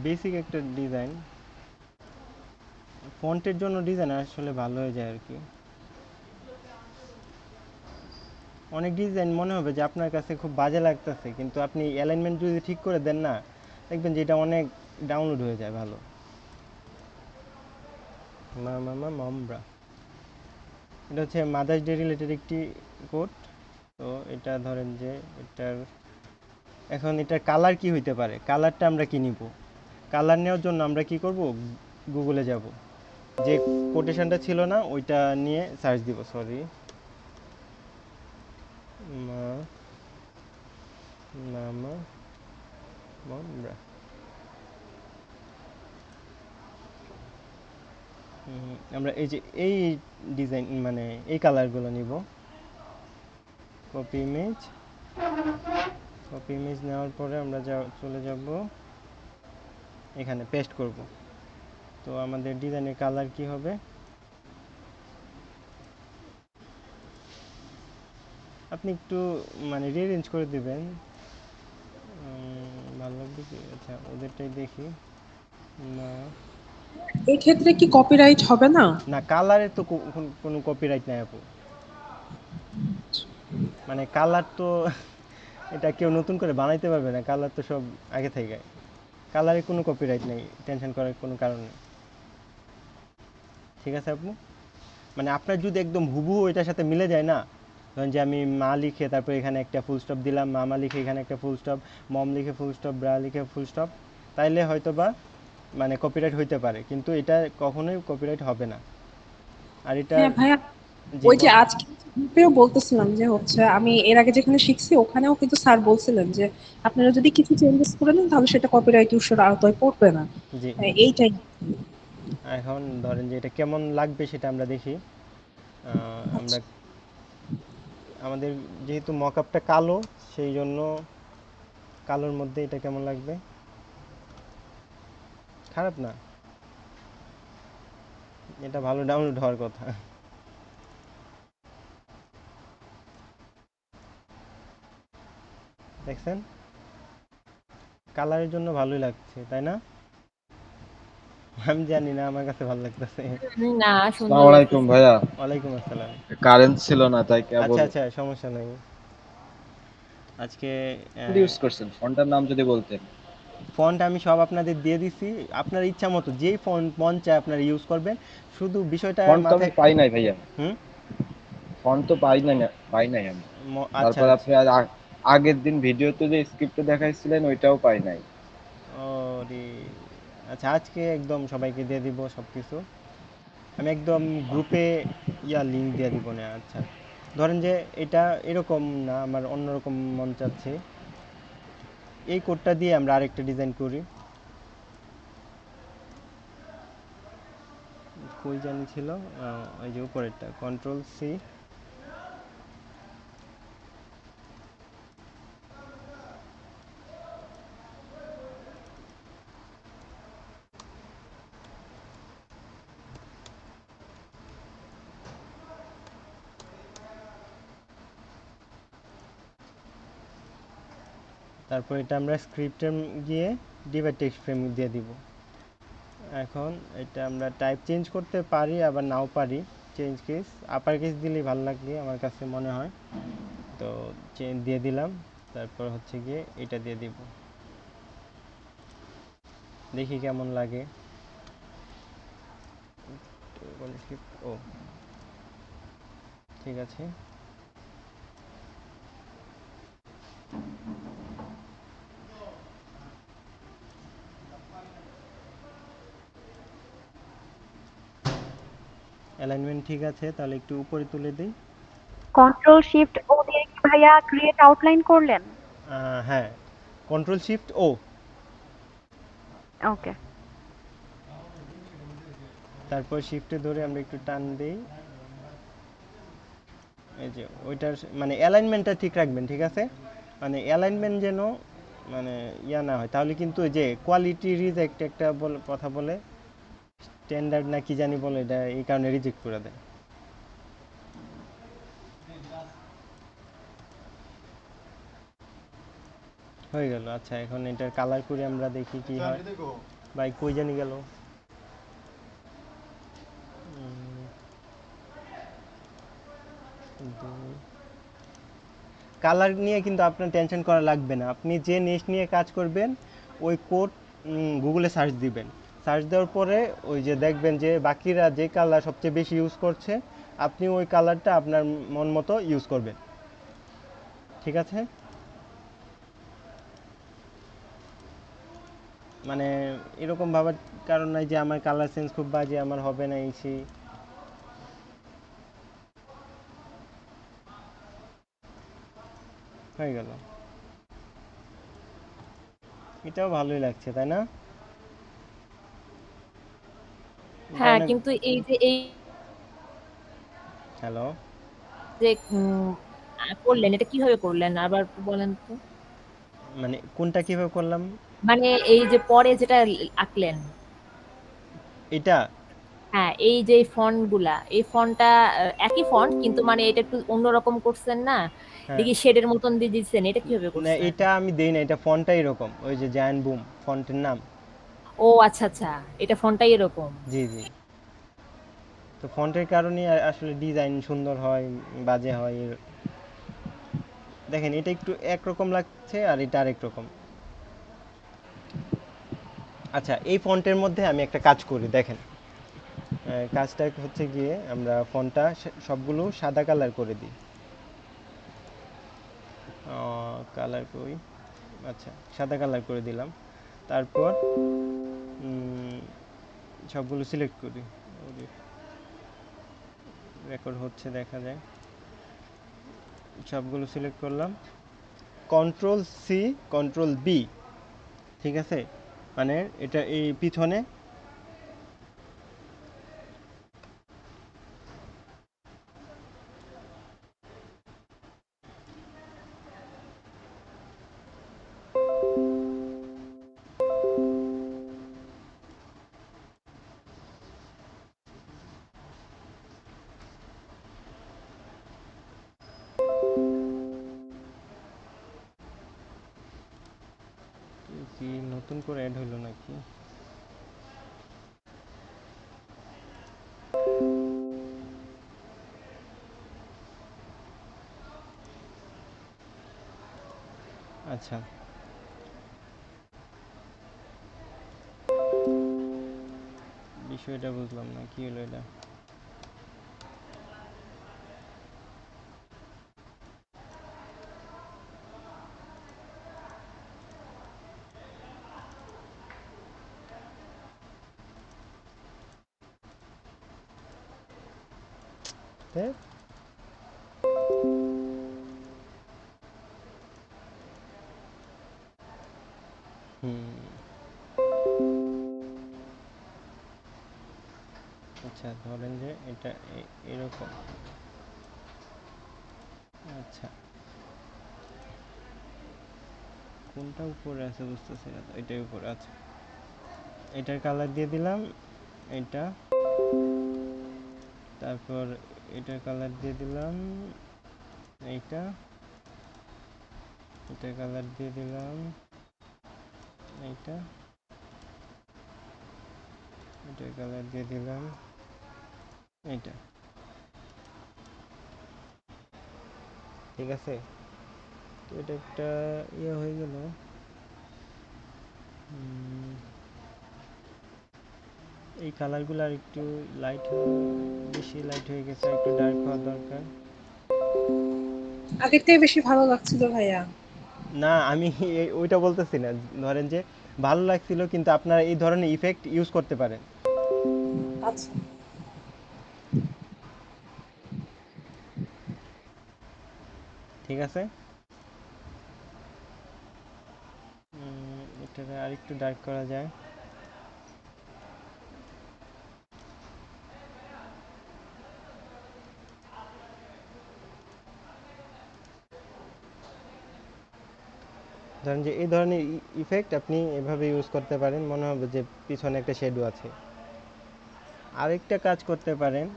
Basic একটা design, ফন্টের জন্য ডিজাইন আসলে ভালো হয়ে যায় আর কি। অনেক ডিজাইন মনে হবে যে আপনার কাছে খুব বাজে লাগতেছে, কিন্তু আপনি অ্যালাইনমেন্ট যদি ঠিক করে দেন না, দেখবেন যে এটা অনেক ডাউনলোড হয়ে যায় ভালো। মামরা, এটা হচ্ছে মাদার্স ডে রিলেটেড একটি কোড। তো এটা ধরেন যে এটার এখন এটার কালার কি হইতে পারে, কালারটা আমরা কি নিব। কালার নেওয়ার জন্য আমরা কি করব, গুগলে যাব, যে কোটেশনটা ছিল না ওইটা নিয়ে সার্চ দিব। সরি, মামা মামরা, আমরা এই যে এই ডিজাইন মানে এই কালারগুলো নিব। কপি ইমেজ, কপি ইমেজ নেওয়ার পরে আমরা চলে যাব এখানে পেস্ট করব। তো আমাদের ডিজাইনের কালার কি হবে, আপনি একটু মানে রিঅ্যারেঞ্জ করে দিবেন, ভালো লাগবে কি। আচ্ছা ওদেরটাই দেখি। না এক্ষেত্রে কি কপিরাইট হবে না? না, কালারে তো কোনো কপিরাইট নাই আপু। মানে কালার তো এটা কেউ নতুন করে বানাইতে পারবে না, কালার তো সব আগে থেকে। কালারে কোনো কপিরাইট নেই, টেনশন করার কোনো কারণ নেই। ঠিক আছে আপু, মানে আপনার যদি একদম হুবহু এটার সাথে মিলে যায় না, ধরেন যে আমি মা লিখে তারপর এখানে একটা ফুল স্টপ দিলাম, মামা লিখে এখানে একটা ফুল স্টপ, মম লিখে ফুল স্টপ, ব্রা লিখে ফুল স্টপ, তাইলে হয়তো বা মানে কপিরাইট হইতে পারে, কিন্তু এটা কখনোই কপিরাইট হবে না। আর এটার, হ্যাঁ ভাইয়া, জি ওই যে বলেন। আজকে গ্রুপেও বলতেছিলাম যে হচ্ছে আমি এর আগে যেখানে শিখছি ওখানেও কিন্তু স্যার বলছিলেন যে আপনারা যদি কিছু চেঞ্জেস করে নেন তাহলে সেটা কপিরাইট ইস্যুর আওতায় পড়বে না। জি, এইটাই। এখন ধরেন যে এটা কেমন লাগবে সেটা আমরা দেখি। আমরা আচ্ছা, আমাদের যেহেতু মকআপটা কালো, সেই জন্য কালোর মধ্যে এটা কেমন লাগবে, খারাপ না, এটা ভালো ডাউনলোড হওয়ার কথা। দেখছেন, কালারের জন্য ভালোই লাগছে তাই না? আমি জানি না, আমার কাছে ভালো লাগতেছে। না, সুন্দর আসসালামু আলাইকুম লাগতেছে। ভাইয়া। ওয়ালাইকুম আসসালাম। কারেন্ট ছিল না তাই আচ্ছা কেবল আচ্ছা, সমস্যা নেই। আজকে ইউজ করছেন, ফন্টের নাম যদি বলতেন। ফন্ট আমি সব আপনাদের দিয়ে দিছি, আপনার ইচ্ছা মতো যেই ফন্ট মন চায় আপনারা ইউজ করবেন, শুধু বিষয়টা ফন্ট তো আমি মাথায়। পাই নাই ভাইয়া, হুম। ফন্ট তো পাই নাই আমি। আচ্ছা তারপর আচ্ছা। আপনি আগের দিন ভিডিওতে যে স্ক্রিপ্টে দেখাইছিলেন ওইটাও পাই নাই। ও রে, আচ্ছা আজকে একদম সবাইকে দিয়ে দিব সব কিছু। আমি একদম গ্রুপে লিঙ্ক দিয়ে দিব না। আচ্ছা ধরেন যে এটা এরকম না, আমার অন্যরকম মন চাচ্ছে, এই কোডটা দিয়ে আমরা আরেকটা ডিজাইন করি। কই জানি ছিল, ওই যে উপরেরটা, কন্ট্রোল সি। তারপর এটা আমরা স্ক্রিপ্টে গিয়ে ডিভাইড টেক্সট ফ্রেম দিয়ে দিব। এখন এটা আমরা টাইপ চেঞ্জ করতে পারি আবার নাও পারি। চেঞ্জ কেস, আপার কেস দিলেই ভালো লাগে আমার কাছে মনে হয়। তো চেঞ্জ দিয়ে দিলাম, তারপর হচ্ছে গিয়ে এটা দিয়ে দিব, দেখি কেমন লাগে। ও ঠিক আছে। অ্যালাইনমেন্ট ঠিক আছে, তাহলে একটু উপরে তুলে দিই। কন্ট্রোল শিফট ও দিয়ে কি ভাইয়া ক্রিয়েট আউটলাইন করলেন? হ্যাঁ, কন্ট্রোল শিফট ও, ওকে। তারপর শিফটে ধরে আমরা একটু টান দিই। এই যে ওইটার মানে অ্যালাইনমেন্টটা ঠিক রাখবেন, ঠিক আছে? মানে অ্যালাইনমেন্ট যেন মানে না হয়, তাহলে কিন্তু ওই যে কোয়ালিটি রিজেক্ট একটা কথা বলে, স্ট্যান্ডার্ড না কি জানি বলে, এটা এই কারণে রিজেক্ট করে দেয়। হয়ে গেল। আচ্ছা, এখন এটার কালার করে আমরা দেখি কি হয়। ভাই কই জানি গেল। কালার নিয়ে কিন্তু আপনার টেনশন করা লাগবে না। আপনি যে নেক্সট নিয়ে কাজ করবেন ওই কোড গুগলে সার্চ দিবেন। সার্চ দেওয়ার পরে ওই যে দেখবেন যে বাকিরা যে কালার সবচেয়ে বেশি ইউজ করছে, আপনি ওই কালারটা আপনার মন মতো ইউজ করবেন। ঠিক আছে? মানে এরকম ভাবার কারণ নাই যে আমার কালার সেন্স খুব বাজে, আমার হবে না এই সেই। হয়ে গেল। এটাও ভালোই লাগছে, তাই না? এটা হ্যাঁ, অনেক। কিন্তু এই যে হ্যালো। যে করলেন এটা কিভাবে করলেন আবার একটু বলেন তো? মানে কোনটা কিভাবে করলাম? মানে এই যে পরে যেটা আঁকলেন, এটা হ্যাঁ, এই যে ফন্ট গুলা, এই ফন্টটা একই ফন্ট কিন্তু মানে এটা একটু অন্যরকম করছেন না? এটা হ্যাঁ, কি শেডের মতন দিয়ে দিচ্ছেন? এটা কিভাবে না করছেন? এটা আমি দেই না, এটা ফন্টটা এরকম, ওই যে জায়ান্ট বুম ফন্টের নাম। ও আচ্ছা আচ্ছা, এটা ফন্টটাই এরকম। জি জি। তো ফন্টের কারণে আসলে ডিজাইন সুন্দর হয়, বাজে হয় দেখেন এটা একটু একরকম লাগছে আর এটা আরেক রকম। আচ্ছা, এই ফন্টের মধ্যে আমি একটা কাজ করি, দেখেন। কাজটা হচ্ছে গিয়ে আমরা ফন্টটা সবগুলো সাদা কালার করে দিই। কালার কই? আচ্ছা, সাদা কালার করে দিলাম। তারপর সবগুলো সিলেক্ট করি। রেকর্ড হচ্ছে, দেখা যায়। সবগুলো সিলেক্ট করলাম, কন্ট্রোল সি, কন্ট্রোল বি। ঠিক আছে? মানে এটা এই পিছনে কি নতুন করে অ্যাড হইলো নাকি? আচ্ছা, বিষয়টা বুঝলাম না, কি হলো এটা? ধ্যাৎ। হুম। আচ্ছা, ধরেন যে এটা এরকম। আচ্ছা, কোনটা উপরে আছে বুঝতেছি না তো, এটাই উপরে আছে। এটার কালার দিয়ে দিলাম, এটা। তারপর এটার কালার দিয়ে দিলাম, এইটা। এটার কালার দিয়ে দিলাম, এইটা। এটার কালার দিয়ে দিলাম, এইটা। ঠিক আছে? তো এটা একটা ইয়ে হয়ে গেল। এই কালারগুলো আর একটু লাইট, বেশি লাইট হয়ে গেছে, আর একটু ডার্ক হওয়া দরকার। আগের থেকে বেশি ভালো লাগছিল ভাইয়া। না, আমি ওইটা বলতেছি না। ধরেন যে ভালো লাগছিল, কিন্তু আপনারা এই ধরনের ইফেক্ট ইউজ করতে পারেন। আচ্ছা, ঠিক আছে? এটাকে আর একটু ডার্ক করা যায়। ধরেন যে এই ধরনের ইফেক্ট আপনি এভাবে ইউজ করতে পারেন, মনে হবে যে পিছনে একটা শেডো আছে। আরেকটা কাজ করতে পারেন,